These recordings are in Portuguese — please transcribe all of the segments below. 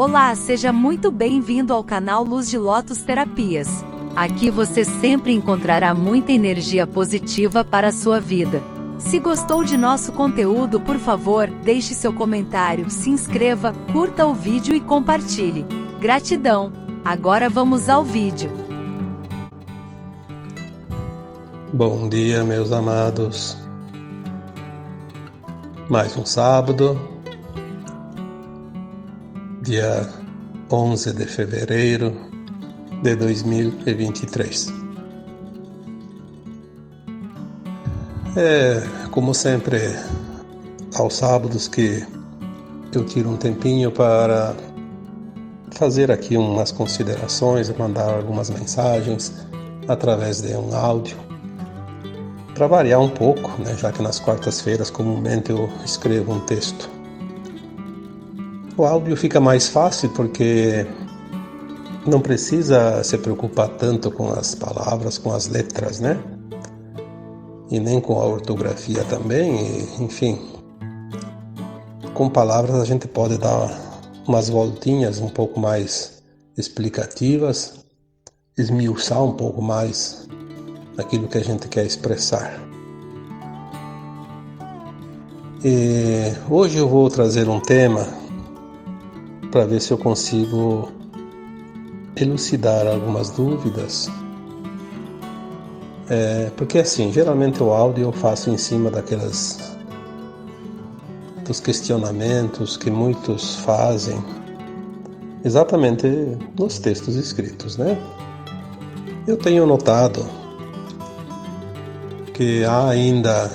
Olá, seja muito bem-vindo ao canal Luz de Lótus Terapias. Aqui você sempre encontrará muita energia positiva para a sua vida. Se gostou de nosso conteúdo, por favor, deixe seu comentário, se inscreva, curta o vídeo e compartilhe. Gratidão! Agora vamos ao vídeo. Bom dia, meus amados. Mais um sábado, dia 11 de fevereiro de 2023. Como sempre, aos sábados que eu tiro um tempinho para fazer aqui umas considerações, mandar algumas mensagens através de um áudio, para variar um pouco, né, já que nas quartas-feiras comumente eu escrevo um texto. O áudio fica mais fácil porque não precisa se preocupar tanto com as palavras, com as letras, né? E nem com a ortografia também, enfim. Com palavras a gente pode dar umas voltinhas um pouco mais explicativas, esmiuçar um pouco mais aquilo que a gente quer expressar. E hoje eu vou trazer um tema para ver se eu consigo elucidar algumas dúvidas. Porque assim, geralmente o áudio eu faço em cima dos questionamentos que muitos fazem exatamente nos textos escritos, né? Eu tenho notado que há ainda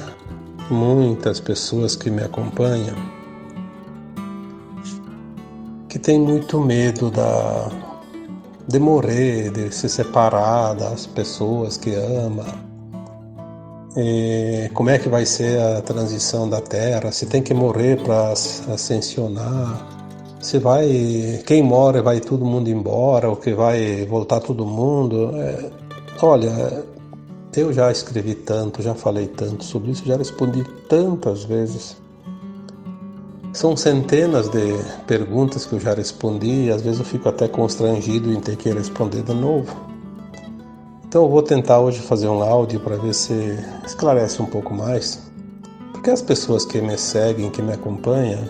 muitas pessoas que me acompanham que têm muito medo de morrer, de se separar das pessoas que ama. E como é que vai ser a transição da Terra? Se tem que morrer para ascensionar? Quem mora vai todo mundo embora, ou que vai voltar todo mundo? Olha, eu já escrevi tanto, já falei tanto sobre isso, já respondi tantas vezes. São centenas de perguntas que eu já respondi e às vezes eu fico até constrangido em ter que responder de novo. Então eu vou tentar hoje fazer um áudio para ver se esclarece um pouco mais. Porque as pessoas que me seguem, que me acompanham,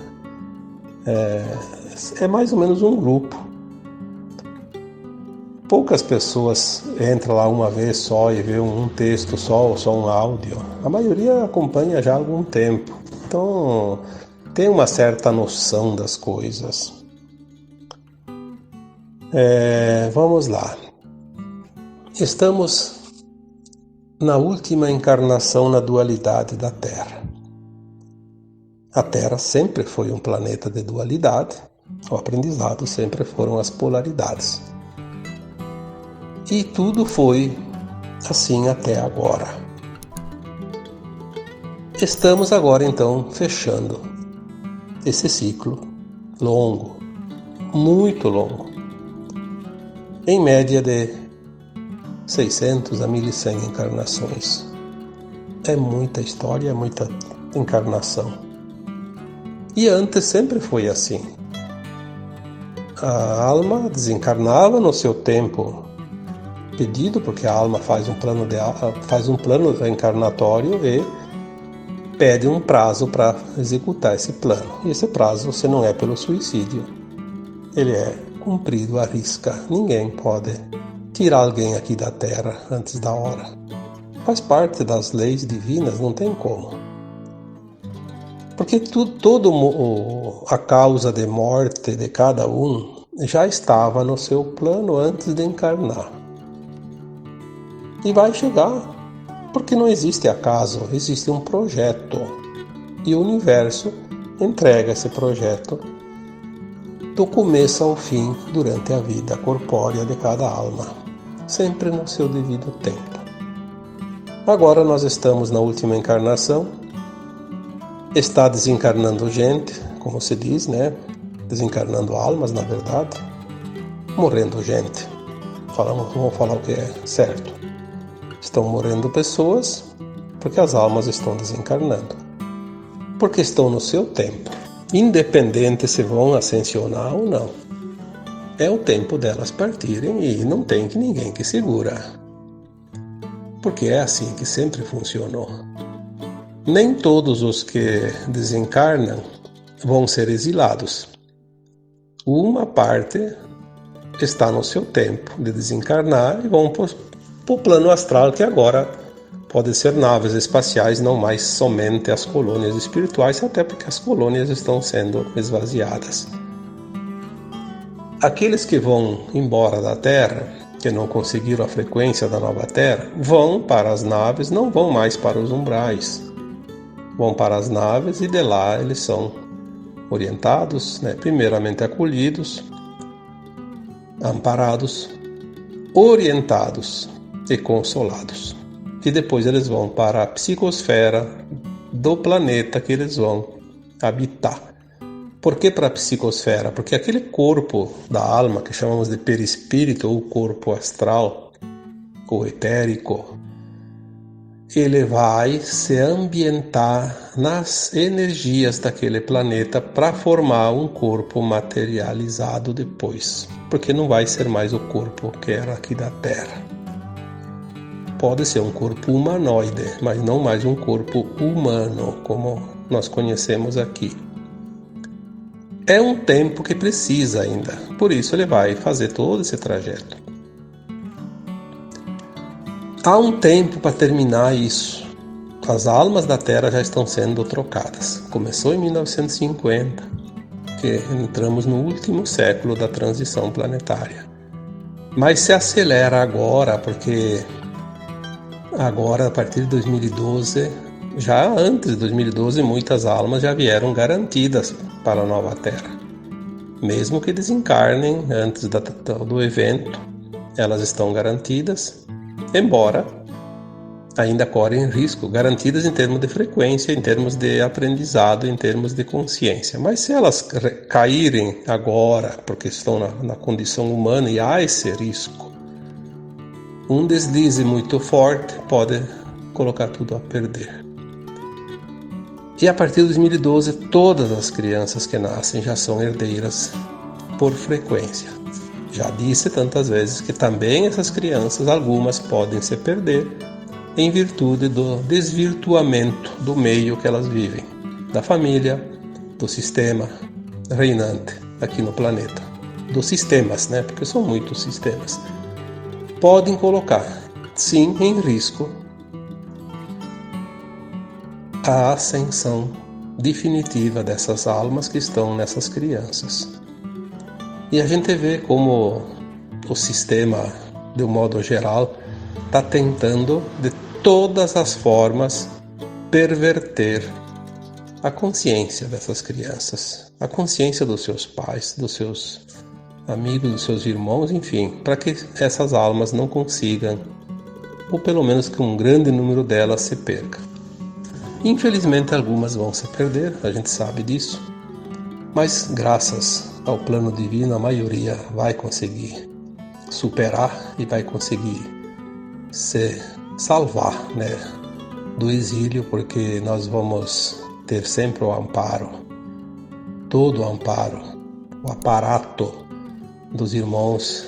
é mais ou menos um grupo. Poucas pessoas entram lá uma vez só e vê um texto só ou só um áudio. A maioria acompanha já há algum tempo. Então tem uma certa noção das coisas. Vamos lá. Estamos na última encarnação na dualidade da Terra. A Terra sempre foi um planeta de dualidade. O aprendizado sempre foram as polaridades. E tudo foi assim até agora. Estamos agora então fechando esse ciclo longo, muito longo, em média de 600 a 1100 encarnações. É muita história, é muita encarnação. E antes sempre foi assim. A alma desencarnava no seu tempo pedido, porque a alma faz um plano encarnatório e pede um prazo para executar esse plano. E esse prazo, se não é pelo suicídio, ele é cumprido à risca. Ninguém pode tirar alguém aqui da Terra antes da hora. Faz parte das leis divinas, não tem como. Porque toda a causa de morte de cada um já estava no seu plano antes de encarnar. E vai chegar, porque não existe acaso, existe um projeto. E o universo entrega esse projeto do começo ao fim durante a vida corpórea de cada alma, sempre no seu devido tempo. Agora nós estamos na última encarnação, está desencarnando gente, como se diz, né? Desencarnando almas, na verdade, morrendo gente. Vamos falar o que é certo. Estão morrendo pessoas porque as almas estão desencarnando. Porque estão no seu tempo. Independente se vão ascensionar ou não. é o tempo delas partirem e não tem ninguém que segura. Porque é assim que sempre funcionou. Nem todos os que desencarnam vão ser exilados. Uma parte está no seu tempo de desencarnar e vão para o plano astral, que agora pode ser naves espaciais, não mais somente as colônias espirituais, até porque as colônias estão sendo esvaziadas. Aqueles que vão embora da Terra, que não conseguiram a frequência da nova Terra, vão para as naves, não vão mais para os umbrais. Vão para as naves e de lá eles são orientados, primeiramente acolhidos, amparados, orientados e consolados. E depois eles vão para a psicosfera do planeta que eles vão habitar. Por que para a psicosfera? Porque aquele corpo da alma, que chamamos de perispírito, ou corpo astral, ou etérico, ele vai se ambientar nas energias daquele planeta para formar um corpo materializado depois. Porque não vai ser mais o corpo que era aqui da Terra. Pode ser um corpo humanoide, mas não mais um corpo humano, como nós conhecemos aqui. É um tempo que precisa ainda, por isso ele vai fazer todo esse trajeto. Há um tempo para terminar isso. As almas da Terra já estão sendo trocadas. Começou em 1950, que entramos no último século da transição planetária. Mas se acelera agora, porque agora, a partir de 2012, já antes de 2012, muitas almas já vieram garantidas para a nova Terra. Mesmo que desencarnem antes do evento, elas estão garantidas, embora ainda correm risco, garantidas em termos de frequência, em termos de aprendizado, em termos de consciência. Mas se elas caírem agora, porque estão na condição humana e há esse risco, um deslize muito forte pode colocar tudo a perder. E a partir de 2012, todas as crianças que nascem já são herdeiras por frequência. Já disse tantas vezes que também essas crianças, algumas podem se perder em virtude do desvirtuamento do meio que elas vivem, da família, do sistema reinante aqui no planeta. Dos sistemas, porque são muitos sistemas. Podem colocar, sim, em risco a ascensão definitiva dessas almas que estão nessas crianças. E a gente vê como o sistema, de um modo geral, está tentando de todas as formas perverter a consciência dessas crianças, a consciência dos seus pais, dos seus amigos, dos seus irmãos, enfim, para que essas almas não consigam, ou pelo menos que um grande número delas se perca. Infelizmente algumas vão se perder, a gente sabe disso, mas graças ao plano divino a maioria vai conseguir superar e vai conseguir se salvar, do exílio, porque nós vamos ter sempre o amparo, todo o amparo, o aparato dos irmãos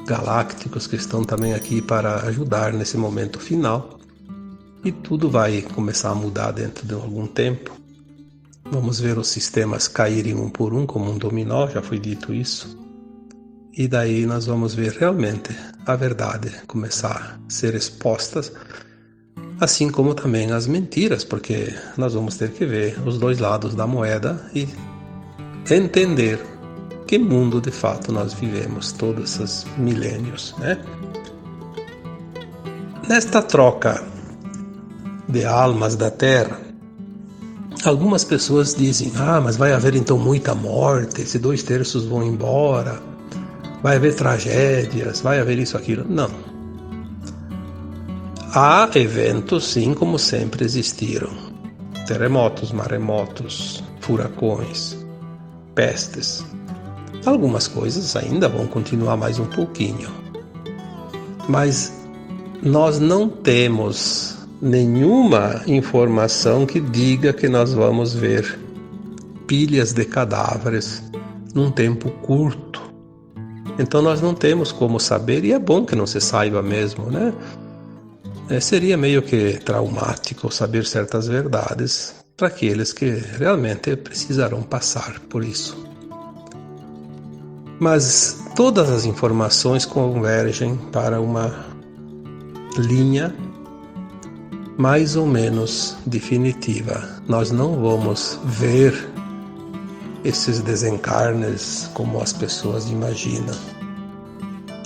galácticos que estão também aqui para ajudar nesse momento final. E tudo vai começar a mudar dentro de algum tempo. Vamos ver os sistemas caírem um por um, como um dominó, já foi dito isso. E daí nós vamos ver realmente a verdade começar a ser exposta, assim como também as mentiras, porque nós vamos ter que ver os dois lados da moeda e entender que mundo de fato nós vivemos todos esses milênios, Nesta troca de almas da Terra, algumas pessoas dizem, mas vai haver então muita morte, se 2/3 vão embora, vai haver tragédias, vai haver isso, aquilo. Não. Há eventos, sim, como sempre existiram. Terremotos, maremotos, furacões, pestes. Algumas coisas ainda vão continuar mais um pouquinho. Mas nós não temos nenhuma informação que diga que nós vamos ver pilhas de cadáveres num tempo curto, Então nós não temos como saber, e é bom que não se saiba mesmo, né? Seria meio que traumático saber certas verdades para aqueles que realmente precisarão passar por isso. Mas todas as informações convergem para uma linha mais ou menos definitiva. Nós não vamos ver esses desencarnes como as pessoas imaginam.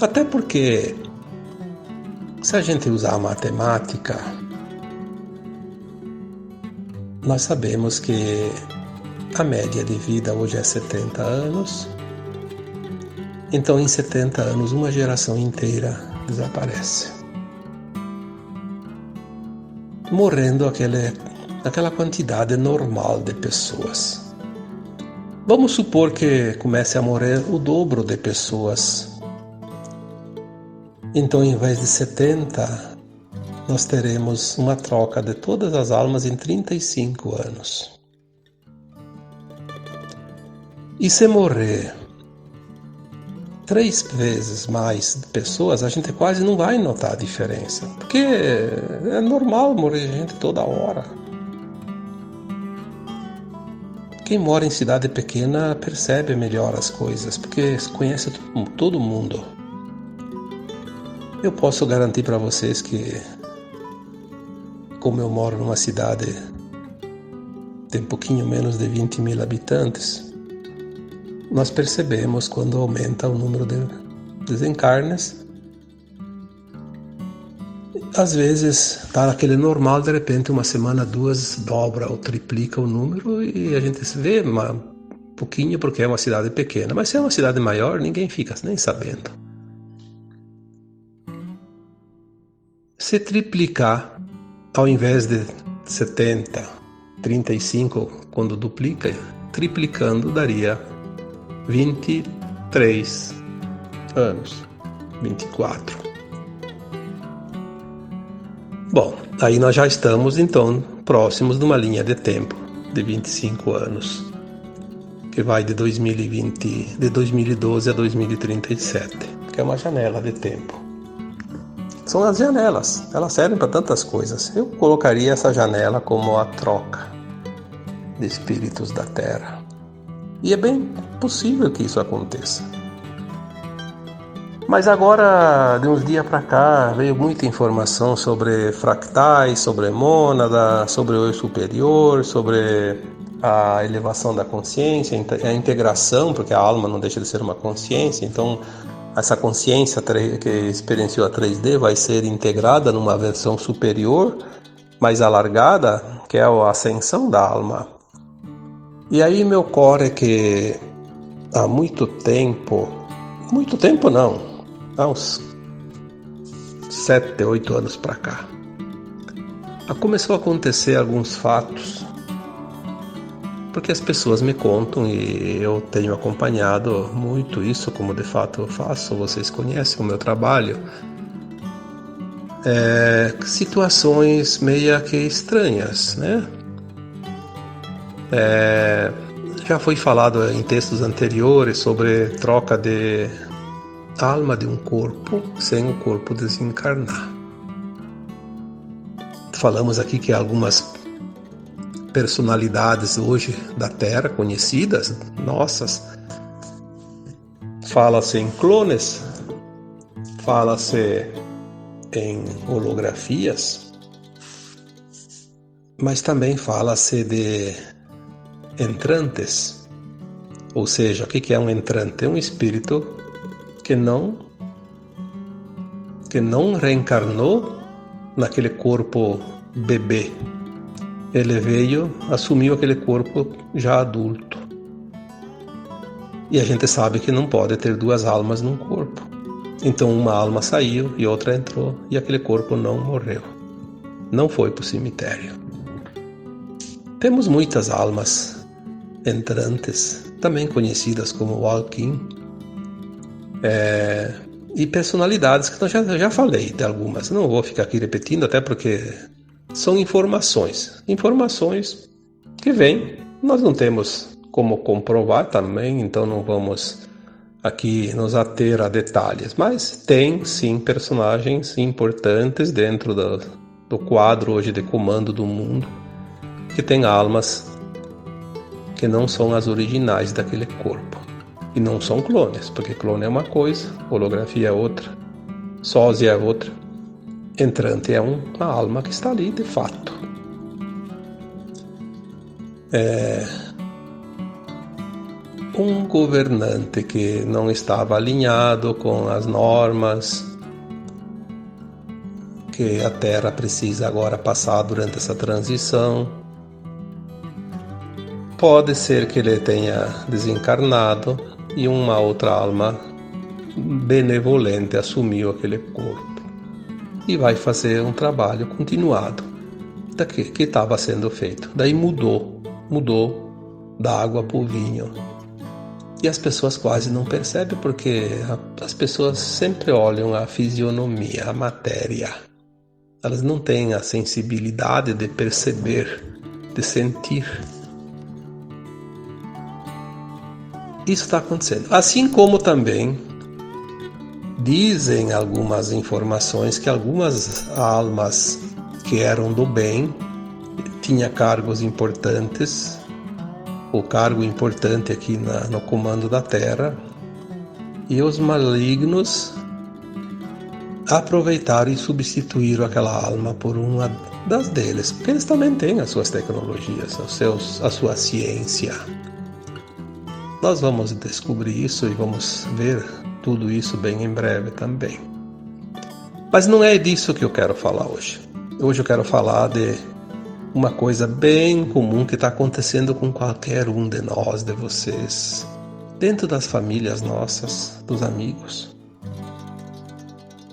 Até porque, se a gente usar a matemática, nós sabemos que a média de vida hoje é 70 anos. Então, em 70 anos, uma geração inteira desaparece, morrendo aquela quantidade normal de pessoas. Vamos supor que comece a morrer o dobro de pessoas. Então, em vez de 70, nós teremos uma troca de todas as almas em 35 anos. E se morrer 3 vezes mais pessoas, a gente quase não vai notar a diferença, porque é normal morrer gente toda hora. Quem mora em cidade pequena percebe melhor as coisas, porque conhece todo mundo. Eu posso garantir para vocês que, como eu moro numa cidade que tem um pouquinho menos de 20 mil habitantes, nós percebemos quando aumenta o número de desencarnes. Às vezes está naquele normal, de repente uma semana, 2 dobra ou triplica o número e a gente se vê um pouquinho porque é uma cidade pequena. Mas se é uma cidade maior, ninguém fica nem sabendo. Se triplicar, ao invés de 70, 35, quando duplica, triplicando daria 23 anos, 24. Bom, aí nós já estamos então próximos de uma linha de tempo de 25 anos, que vai de 2012 a 2037, que é uma janela de tempo. São as janelas, elas servem para tantas coisas. Eu colocaria essa janela como a troca de espíritos da Terra. E é bem possível que isso aconteça. Mas agora, de uns dias para cá, veio muita informação sobre fractais, sobre mônada, sobre o eu superior, sobre a elevação da consciência, a integração, porque a alma não deixa de ser uma consciência. Então, essa consciência que experienciou a 3D vai ser integrada numa versão superior, mais alargada, que é a ascensão da alma. E aí me ocorre que há muito tempo não, há uns 7, 8 anos para cá, começou a acontecer alguns fatos, porque as pessoas me contam e eu tenho acompanhado muito isso, como de fato eu faço, vocês conhecem o meu trabalho, situações meio que estranhas, né? Já foi falado em textos anteriores sobre troca de alma de um corpo sem o corpo desencarnar. Falamos aqui que algumas personalidades hoje da Terra, conhecidas, nossas, fala-se em clones, fala-se em holografias, mas também fala-se de entrantes. Ou seja, o que é um entrante? É um espírito que não reencarnou naquele corpo bebê. Ele veio, assumiu aquele corpo já adulto. E a gente sabe que não pode ter 2 almas num corpo. Então uma alma saiu e outra entrou e aquele corpo não morreu. Não foi para o cemitério. Temos muitas almas entrantes, também conhecidas como walk-in, e personalidades que eu já falei de algumas. Não vou ficar aqui repetindo, até porque são informações que vêm. Nós não temos como comprovar também, então não vamos aqui nos ater a detalhes, mas tem sim personagens importantes dentro do quadro hoje de comando do mundo, que tem almas que não são as originais daquele corpo. E não são clones, porque clone é uma coisa, holografia é outra, sósia é outra. Entrante é uma alma que está ali de fato. Um governante que não estava alinhado com as normas que a Terra precisa agora passar durante essa transição. Pode ser que ele tenha desencarnado e uma outra alma benevolente assumiu aquele corpo e vai fazer um trabalho continuado daquilo que estava sendo feito. Daí mudou da água para o vinho. E as pessoas quase não percebem, porque as pessoas sempre olham a fisionomia, a matéria. Elas não têm a sensibilidade de perceber, de sentir. Isso está acontecendo. Assim como também dizem algumas informações que algumas almas que eram do bem, tinham cargos importantes, o cargo importante aqui no comando da Terra, e os malignos aproveitaram e substituíram aquela alma por uma das deles, porque eles também têm as suas tecnologias, a sua ciência. Nós vamos descobrir isso e vamos ver tudo isso bem em breve também. Mas não é disso que eu quero falar hoje. Hoje eu quero falar de uma coisa bem comum que está acontecendo com qualquer um de nós, de vocês, dentro das famílias nossas, dos amigos.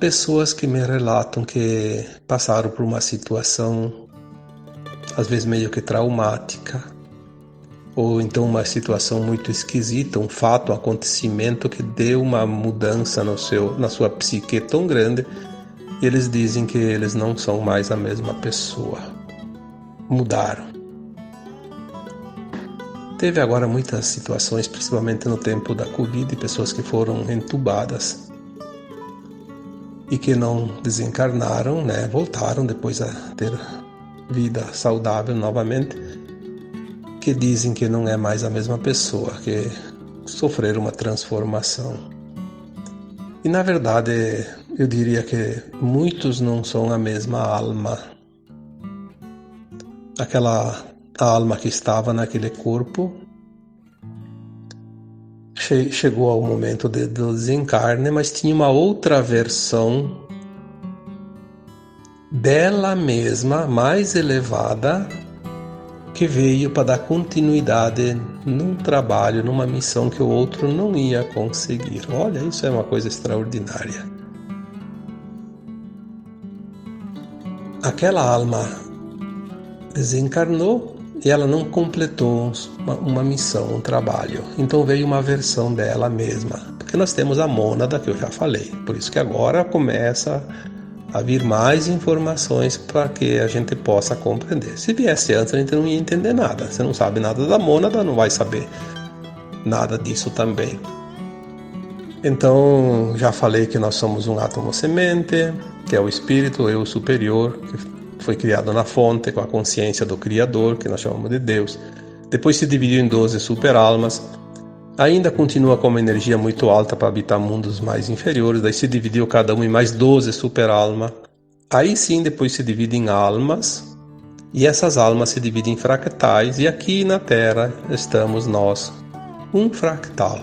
Pessoas que me relatam que passaram por uma situação, às vezes meio que traumática, ou então uma situação muito esquisita, um fato, um acontecimento que deu uma mudança na sua psique tão grande, e eles dizem que eles não são mais a mesma pessoa. Mudaram. Teve agora muitas situações, principalmente no tempo da Covid, de pessoas que foram entubadas e que não desencarnaram, né? Voltaram depois a ter vida saudável novamente, que dizem que não é mais a mesma pessoa, que sofreram uma transformação. E na verdade, eu diria que muitos não são a mesma alma. Aquela alma que estava naquele corpo chegou ao momento do desencarne, mas tinha uma outra versão dela mesma, mais elevada, que veio para dar continuidade num trabalho, numa missão que o outro não ia conseguir. Olha, isso é uma coisa extraordinária. Aquela alma desencarnou e ela não completou uma missão, um trabalho. Então veio uma versão dela mesma. Porque nós temos a mônada, que eu já falei. Por isso que agora começa a vir mais informações para que a gente possa compreender. Se viesse antes, a gente não ia entender nada. Você não sabe nada da mônada, não vai saber nada disso também. Então, já falei que nós somos um átomo semente, que é o espírito, o eu superior, que foi criado na fonte com a consciência do Criador, que nós chamamos de Deus. Depois se dividiu em 12 superalmas. Ainda continua com uma energia muito alta para habitar mundos mais inferiores. Daí se dividiu cada um em mais 12 superalmas. Aí sim, depois se divide em almas. E essas almas se dividem em fractais. E aqui na Terra estamos nós, um fractal.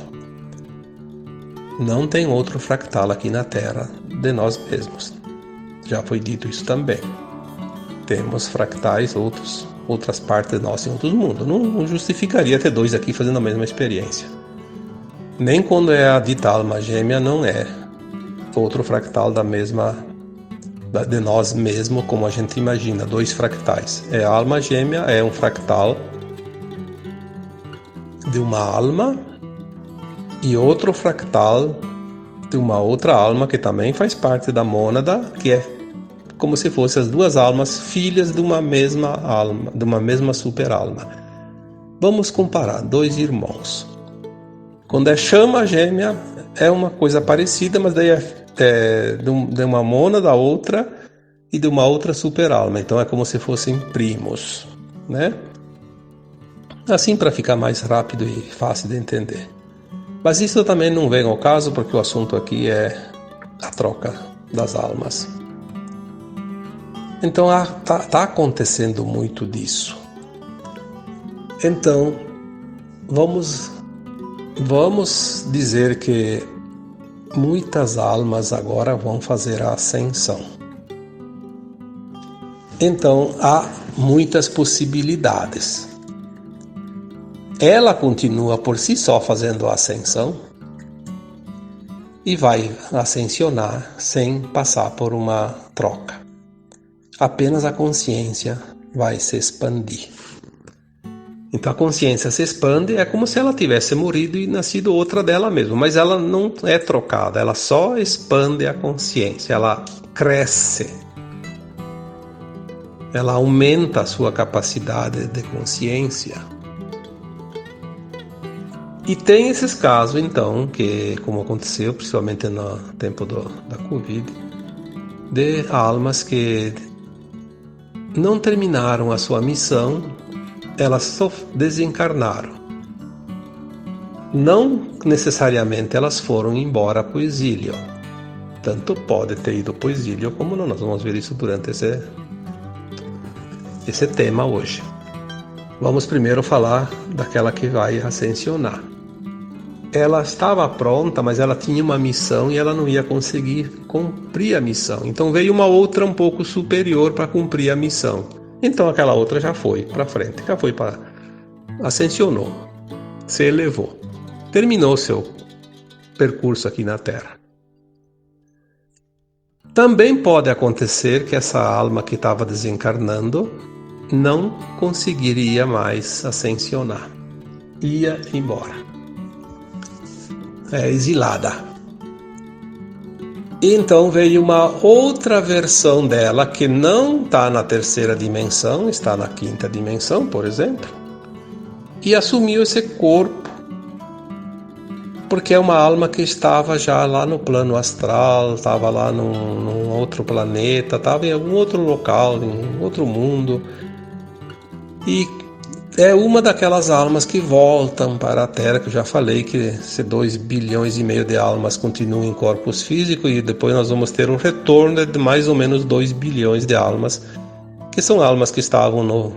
Não tem outro fractal aqui na Terra de nós mesmos. Já foi dito isso também. Temos fractais, outras partes de nós em outros mundos. Não justificaria ter dois aqui fazendo a mesma experiência. Nem quando é a dita alma gêmea, não é outro fractal de nós mesmos, como a gente imagina, dois fractais. É a alma gêmea, é um fractal de uma alma e outro fractal de uma outra alma que também faz parte da mônada, que é como se fossem as duas almas filhas de uma mesma alma, de uma mesma superalma. Vamos comparar dois irmãos. Quando é chama gêmea, é uma coisa parecida, mas daí é de uma mona da outra e de uma outra super-alma. Então é como se fossem primos, né? Assim, para ficar mais rápido e fácil de entender. Mas isso também não vem ao caso, porque o assunto aqui é a troca das almas. Então tá acontecendo muito disso. Então vamos dizer que muitas almas agora vão fazer a ascensão. Então há muitas possibilidades. Ela continua por si só fazendo a ascensão e vai ascensionar sem passar por uma troca. Apenas a consciência vai se expandir. Então a consciência se expande, é como se ela tivesse morrido e nascido outra dela mesma, mas ela não é trocada, ela só expande a consciência, ela cresce, ela aumenta a sua capacidade de consciência. E tem esses casos, então, que, como aconteceu, principalmente no tempo da Covid, de almas que não terminaram a sua missão, elas só desencarnaram. Não necessariamente elas foram embora para o exílio. Tanto pode ter ido para o exílio, como não. Nós vamos ver isso durante esse tema hoje. Vamos primeiro falar daquela que vai ascensionar. Ela estava pronta, mas ela tinha uma missão e ela não ia conseguir cumprir a missão. Então veio uma outra um pouco superior para cumprir a missão. Então aquela outra já foi para frente, ascensionou, se elevou, terminou seu percurso aqui na Terra. Também pode acontecer que essa alma que estava desencarnando não conseguiria mais ascensionar, ia embora. Exilada. E então veio uma outra versão dela que não está na terceira dimensão, está na quinta dimensão, por exemplo, e assumiu esse corpo, porque é uma alma que estava já lá no plano astral, estava lá num outro planeta, estava em algum outro local, em outro mundo, e é uma daquelas almas que voltam para a Terra, que eu já falei que se 2,5 bilhões de almas continuam em corpos físicos, e depois nós vamos ter um retorno de mais ou menos 2 bilhões de almas, que são almas que estavam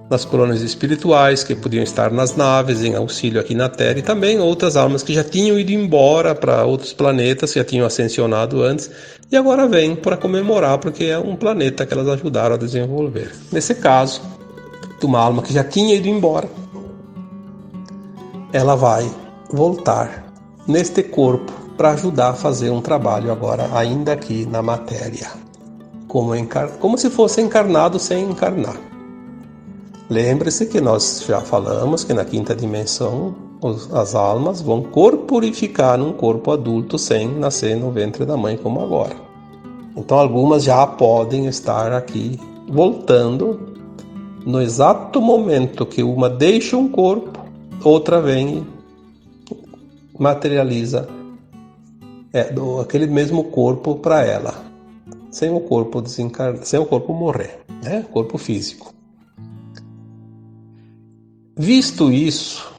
nas colônias espirituais, que podiam estar nas naves, em auxílio aqui na Terra, e também outras almas que já tinham ido embora para outros planetas, que já tinham ascensionado antes, e agora vêm para comemorar, porque é um planeta que elas ajudaram a desenvolver. Nesse caso, de uma alma que já tinha ido embora, ela vai voltar neste corpo para ajudar a fazer um trabalho agora ainda aqui na matéria, como se fosse encarnado sem encarnar. Lembre-se que nós já falamos que na quinta dimensão as almas vão corporificar num corpo adulto sem nascer no ventre da mãe como agora. Então algumas já podem estar aqui voltando. No exato momento que uma deixa um corpo, outra vem e materializa aquele mesmo corpo para ela, sem o corpo sem o corpo morrer, né? Corpo físico. Visto isso,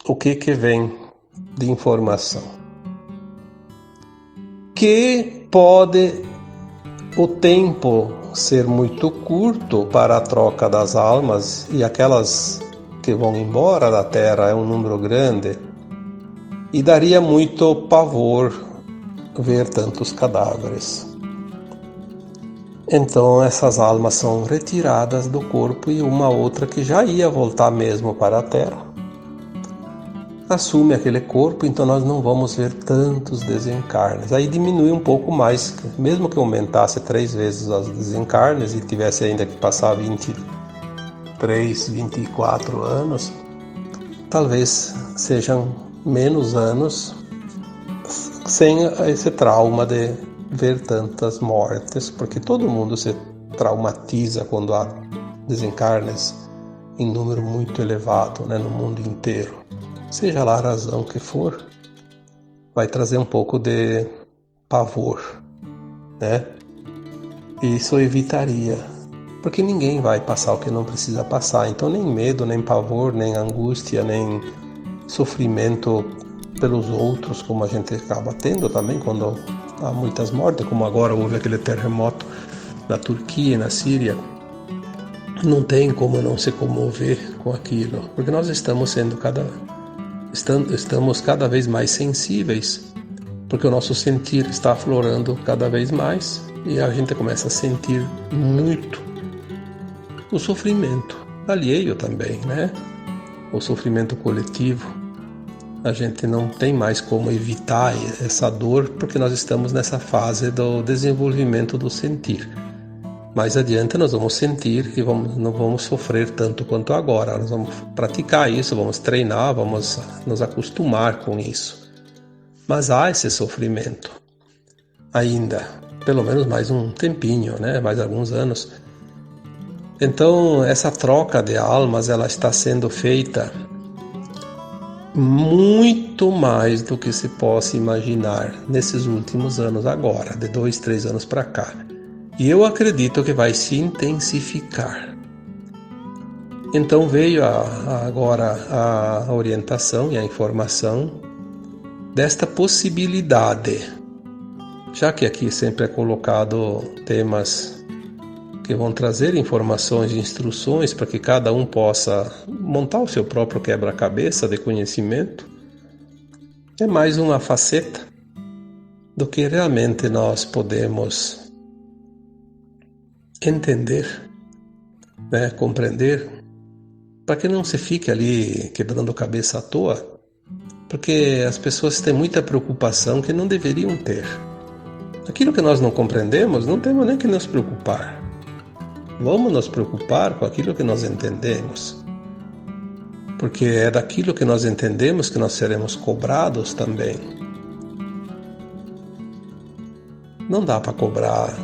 o que vem de informação? Que pode o tempo ser muito curto para a troca das almas, e aquelas que vão embora da Terra é um número grande, e daria muito pavor ver tantos cadáveres. Então essas almas são retiradas do corpo, e uma outra que já ia voltar mesmo para a Terra assume aquele corpo. Então nós não vamos ver tantos desencarnes. Aí diminui um pouco mais, mesmo que aumentasse 3 vezes os desencarnes e tivesse ainda que passar 23, 24 anos, talvez sejam menos anos sem esse trauma de ver tantas mortes, porque todo mundo se traumatiza quando há desencarnes em número muito elevado, né, no mundo inteiro. Seja lá a razão que for, vai trazer um pouco de pavor, né? Isso evitaria, porque ninguém vai passar o que não precisa passar, então nem medo, nem pavor, nem angústia, nem sofrimento pelos outros, como a gente acaba tendo também quando há muitas mortes, como agora houve aquele terremoto na Turquia e na Síria. Não tem como não se comover com aquilo, porque nós estamos cada vez mais sensíveis, porque o nosso sentir está aflorando cada vez mais e a gente começa a sentir muito o sofrimento alheio também, né? O sofrimento coletivo. A gente não tem mais como evitar essa dor, porque nós estamos nessa fase do desenvolvimento do sentir. Mais adiante nós vamos sentir e não vamos sofrer tanto quanto agora. Nós vamos praticar isso, vamos treinar, vamos nos acostumar com isso. Mas há esse sofrimento ainda, pelo menos mais um tempinho, né? Mais alguns anos. Então essa troca de almas, ela está sendo feita muito mais do que se possa imaginar nesses últimos anos agora, de 2, 3 anos para cá. E eu acredito que vai se intensificar. Então veio agora a orientação e a informação desta possibilidade, já que aqui sempre é colocado temas que vão trazer informações e instruções para que cada um possa montar o seu próprio quebra-cabeça de conhecimento, é mais uma faceta do que realmente nós podemos entender, né, compreender, para que não se fique ali quebrando a cabeça à toa, porque as pessoas têm muita preocupação que não deveriam ter. Aquilo que nós não compreendemos, não temos nem que nos preocupar. Vamos nos preocupar com aquilo que nós entendemos, porque é daquilo que nós entendemos que nós seremos cobrados também. Não dá para cobrar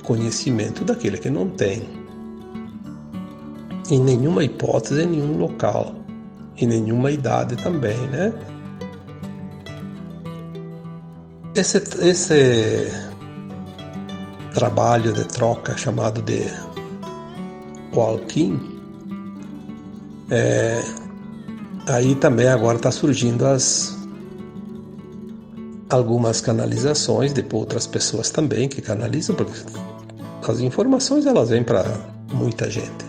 conhecimento daquele que não tem, em nenhuma hipótese, em nenhum local, em nenhuma idade também, né? Esse trabalho de troca chamado de walking, aí também agora está surgindo algumas canalizações de outras pessoas também que canalizam, porque as informações elas vêm para muita gente.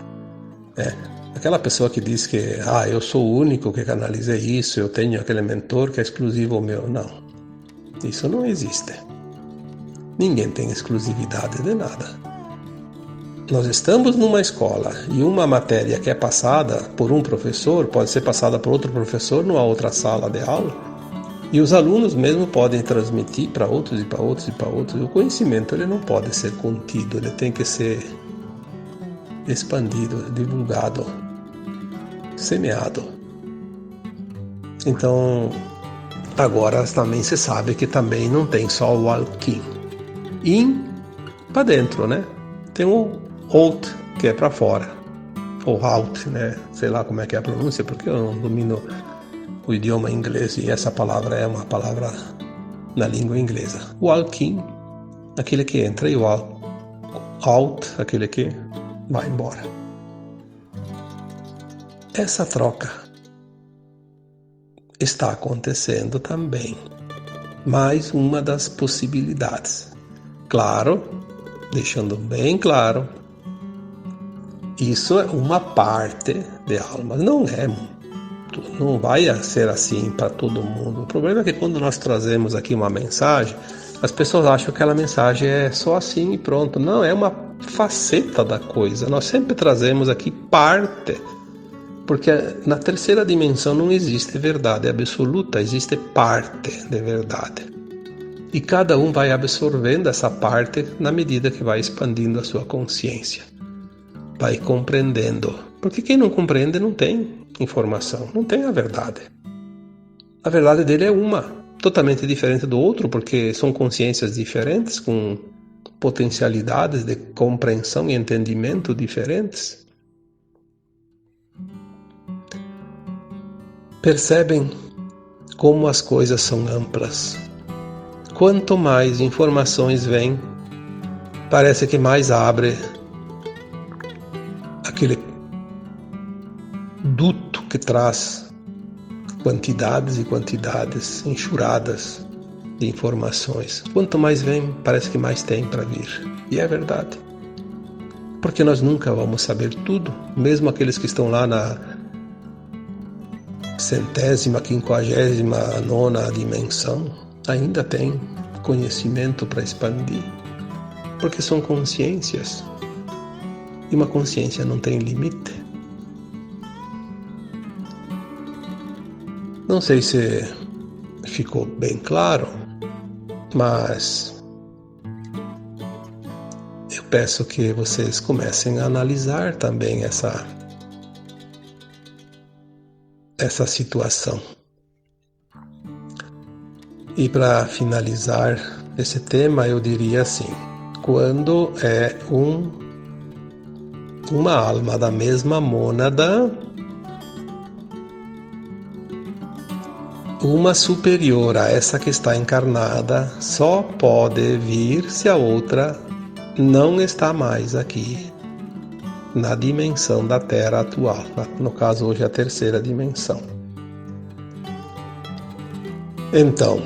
Aquela pessoa que diz que eu sou o único que canaliza isso, eu tenho aquele mentor que é exclusivo meu. Não, isso não existe. Ninguém tem exclusividade de nada. Nós estamos numa escola e uma matéria que é passada por um professor pode ser passada por outro professor numa outra sala de aula, e os alunos mesmo podem transmitir para outros e para outros e para outros. O conhecimento ele não pode ser contido, ele tem que ser expandido, divulgado, semeado. Então, agora também se sabe que também não tem só o walking in para dentro, né? Tem o out, que é para fora, ou out, né? Sei lá como é que é a pronúncia, porque eu não domino o idioma inglês e essa palavra é uma palavra na língua inglesa. O walking, aquele que entra, e o out, aquele que vai embora. Essa troca está acontecendo também. Mais uma das possibilidades. Claro, deixando bem claro, isso é uma parte de almas, não vai ser assim para todo mundo. O problema é que quando nós trazemos aqui uma mensagem, as pessoas acham que aquela mensagem é só assim e pronto. Não, é uma faceta da coisa. Nós sempre trazemos aqui parte, porque na terceira dimensão não existe verdade absoluta, existe parte de verdade. E cada um vai absorvendo essa parte na medida que vai expandindo a sua consciência. Vai compreendendo. Porque quem não compreende não tem informação, não tem a verdade. A verdade dele é uma, totalmente diferente do outro, porque são consciências diferentes, com potencialidades de compreensão e entendimento diferentes. Percebem como as coisas são amplas. Quanto mais informações vêm, parece que mais abre aquele duto que traz quantidades e quantidades enxurradas de informações. Quanto mais vem, parece que mais tem para vir. E é verdade. Porque nós nunca vamos saber tudo, mesmo aqueles que estão lá na 159ª dimensão, ainda tem conhecimento para expandir, porque são consciências. E uma consciência não tem limite. Não sei se ficou bem claro, mas eu peço que vocês comecem a analisar também essa situação. E para finalizar esse tema, eu diria assim: quando é uma alma da mesma mônada, uma superior a essa que está encarnada só pode vir se a outra não está mais aqui na dimensão da Terra atual, no caso hoje a terceira dimensão. Então,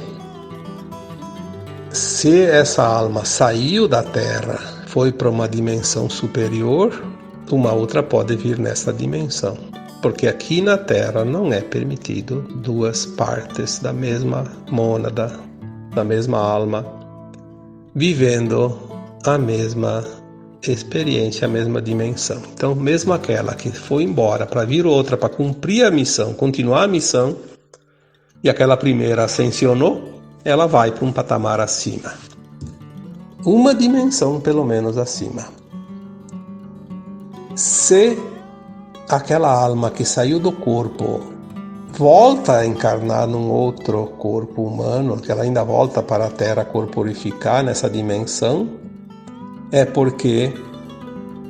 se essa alma saiu da Terra, foi para uma dimensão superior, uma outra pode vir nessa dimensão, porque aqui na Terra não é permitido duas partes da mesma mônada, da mesma alma, vivendo a mesma experiência, a mesma dimensão. Então, mesmo aquela que foi embora para vir outra, para cumprir a missão, continuar a missão, e aquela primeira ascensionou, ela vai para um patamar acima. Uma dimensão, pelo menos, acima. Se aquela alma que saiu do corpo volta a encarnar num outro corpo humano, que ela ainda volta para a Terra corporificar nessa dimensão, é porque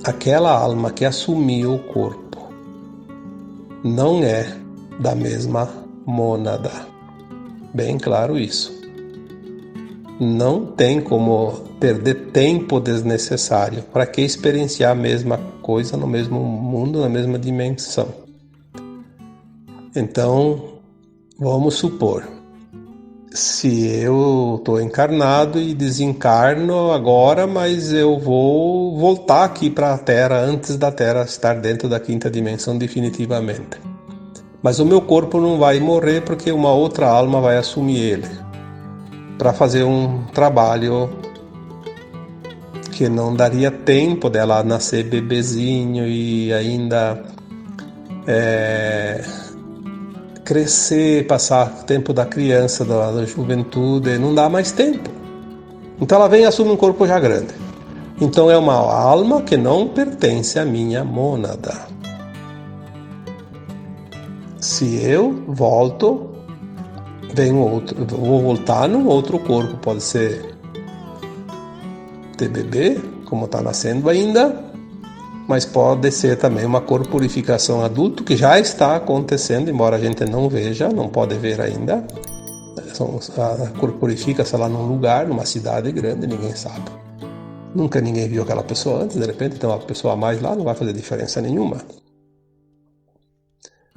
aquela alma que assumiu o corpo não é da mesma mônada. Bem claro isso. Não tem como perder tempo desnecessário. Para que experienciar a mesma coisa no mesmo mundo, na mesma dimensão? Então, vamos supor, se eu estou encarnado e desencarno agora, mas eu vou voltar aqui para a Terra antes da Terra estar dentro da quinta dimensão definitivamente. Mas o meu corpo não vai morrer porque uma outra alma vai assumir ele para fazer um trabalho que não daria tempo dela nascer bebezinho e ainda crescer, passar o tempo da criança, da juventude, não dá mais tempo. Então ela vem e assume um corpo já grande. Então é uma alma que não pertence à minha mônada. Se eu volto, vem outro, eu vou voltar num outro corpo, pode ser de bebê, como está nascendo ainda, mas pode ser também uma corporificação adulto, que já está acontecendo, embora a gente não veja, não pode ver ainda. Corporifica-se lá num lugar, numa cidade grande, ninguém sabe. Nunca ninguém viu aquela pessoa antes, de repente tem uma pessoa a mais lá, não vai fazer diferença nenhuma.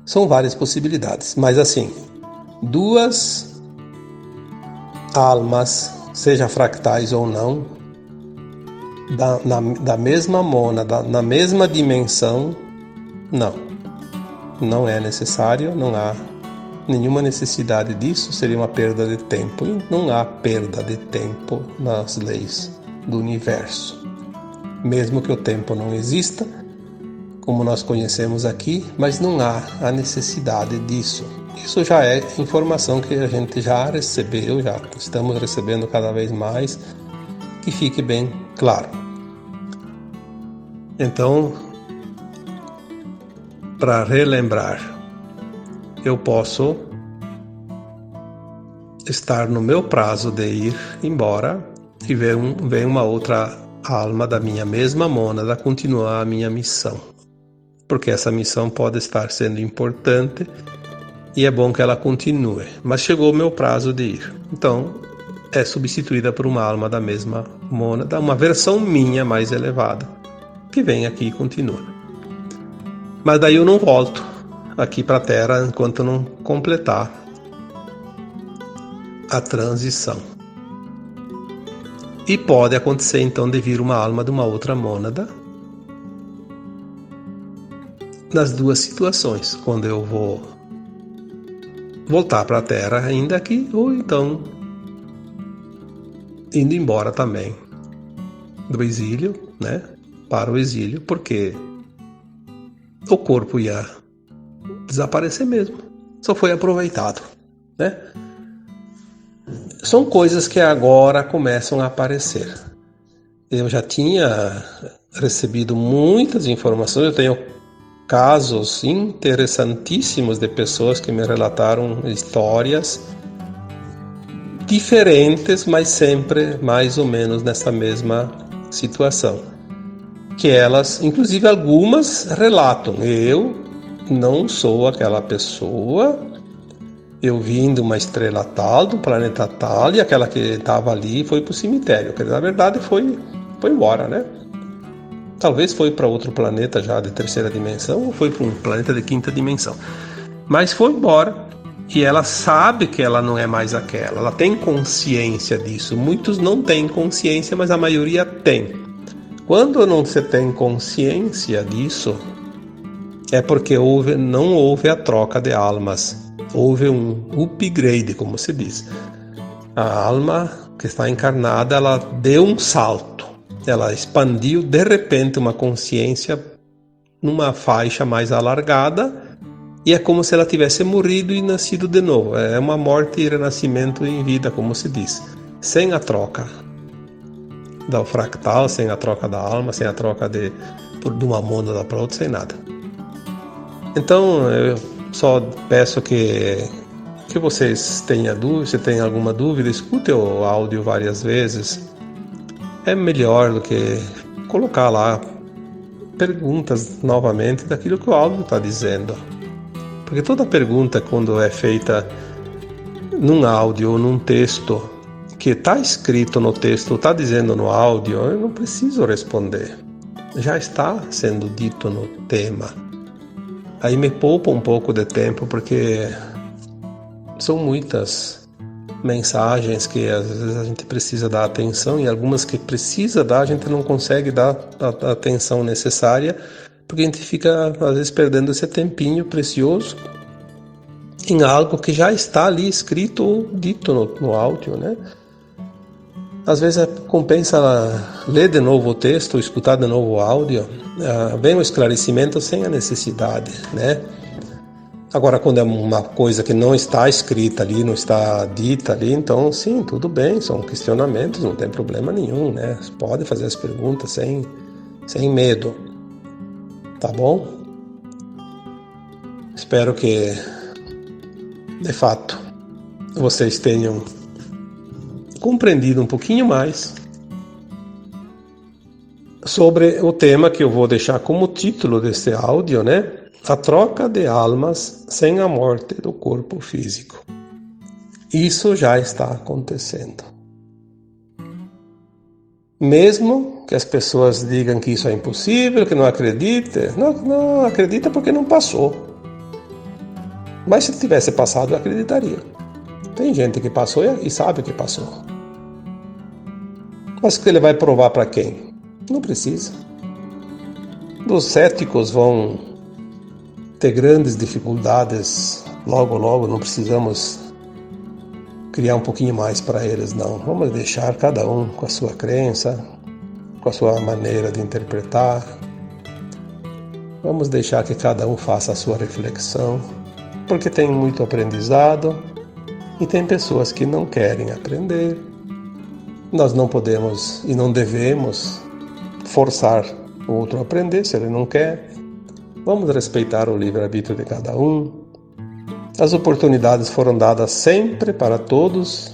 São várias possibilidades, mas assim, duas almas, seja fractais ou não, da mesma mônada, na mesma dimensão, não é necessário, não há nenhuma necessidade disso, seria uma perda de tempo, e não há perda de tempo nas leis do universo. Mesmo que o tempo não exista, como nós conhecemos aqui, mas não há a necessidade disso. Isso já é informação que a gente já recebeu, já estamos recebendo cada vez mais, que fique bem claro. Então, para relembrar, eu posso estar no meu prazo de ir embora e vem uma outra alma da minha mesma mônada continuar a minha missão. Porque essa missão pode estar sendo importante e é bom que ela continue. Mas chegou o meu prazo de ir. Então, é substituída por uma alma da mesma mônada, uma versão minha mais elevada, que vem aqui e continua. Mas daí eu não volto aqui para a Terra enquanto não completar a transição. E pode acontecer então de vir uma alma de uma outra mônada nas duas situações, quando eu vou voltar para a Terra ainda aqui, ou então indo embora também do exílio, né, para o exílio, porque o corpo ia desaparecer mesmo, só foi aproveitado, né? São coisas que agora começam a aparecer. Eu já tinha recebido muitas informações, eu tenho casos interessantíssimos de pessoas que me relataram histórias diferentes, mas sempre mais ou menos nessa mesma situação. Que elas, inclusive algumas, relatam: eu não sou aquela pessoa, eu vim de uma estrela tal, do planeta tal, e aquela que estava ali foi para o cemitério. Que na verdade foi embora, né? Talvez foi para outro planeta já de terceira dimensão, ou foi para um planeta de quinta dimensão. Mas foi embora, e ela sabe que ela não é mais aquela. Ela tem consciência disso. Muitos não têm consciência, mas a maioria tem. Quando não se tem consciência disso, é porque não houve a troca de almas. Houve um upgrade, como se diz. A alma que está encarnada, ela deu um salto. Ela expandiu de repente uma consciência numa faixa mais alargada, e é como se ela tivesse morrido e nascido de novo. É uma morte e renascimento em vida, como se diz, sem a troca do fractal, sem a troca da alma, sem a troca de uma mônada para outra, sem nada. Então eu só peço que vocês tenham dúvida. Se tem alguma dúvida, escute o áudio várias vezes. É melhor do que colocar lá perguntas novamente daquilo que o áudio está dizendo. Porque toda pergunta, quando é feita num áudio ou num texto, que está escrito no texto, está dizendo no áudio, eu não preciso responder. Já está sendo dito no tema. Aí me poupa um pouco de tempo, porque são muitas mensagens que às vezes a gente precisa dar atenção, e algumas que precisa dar a gente não consegue dar a atenção necessária, porque a gente fica às vezes perdendo esse tempinho precioso em algo que já está ali escrito ou dito no áudio, né? Às vezes compensa ler de novo o texto, escutar de novo o áudio, vem o esclarecimento sem a necessidade, né? Agora, quando é uma coisa que não está escrita ali, não está dita ali, então sim, tudo bem, são questionamentos, não tem problema nenhum, né? Você pode fazer as perguntas sem medo, tá bom? Espero que, de fato, vocês tenham compreendido um pouquinho mais sobre o tema que eu vou deixar como título desse áudio, né? A troca de almas sem a morte do corpo físico. Isso já está acontecendo. Mesmo que as pessoas digam que isso é impossível, que não acreditem, não acredita porque não passou. Mas se tivesse passado, eu acreditaria. Tem gente que passou e sabe que passou. Mas que ele vai provar para quem? Não precisa. Os céticos vão ter grandes dificuldades logo, não precisamos criar um pouquinho mais para eles, não. Vamos deixar cada um com a sua crença, com a sua maneira de interpretar. Vamos deixar que cada um faça a sua reflexão, porque tem muito aprendizado e tem pessoas que não querem aprender. Nós não podemos e não devemos forçar o outro a aprender se ele não quer. Vamos respeitar o livre-arbítrio de cada um. As oportunidades foram dadas sempre para todos,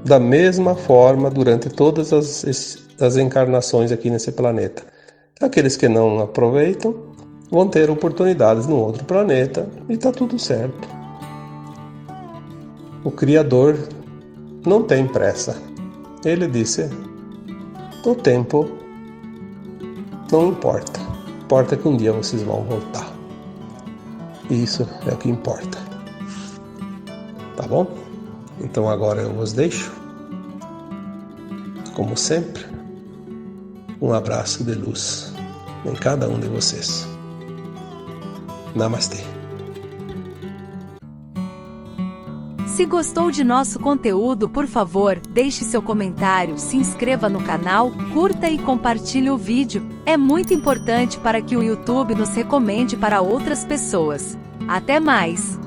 da mesma forma, durante todas as encarnações aqui nesse planeta. Aqueles que não aproveitam vão ter oportunidades no outro planeta, e está tudo certo. O Criador não tem pressa. Ele disse: o tempo não importa. Importa que um dia vocês vão voltar. E isso é o que importa. Tá bom? Então agora eu vos deixo. Como sempre, um abraço de luz em cada um de vocês. Namastê. Se gostou de nosso conteúdo, por favor, deixe seu comentário, se inscreva no canal, curta e compartilhe o vídeo. É muito importante para que o YouTube nos recomende para outras pessoas. Até mais!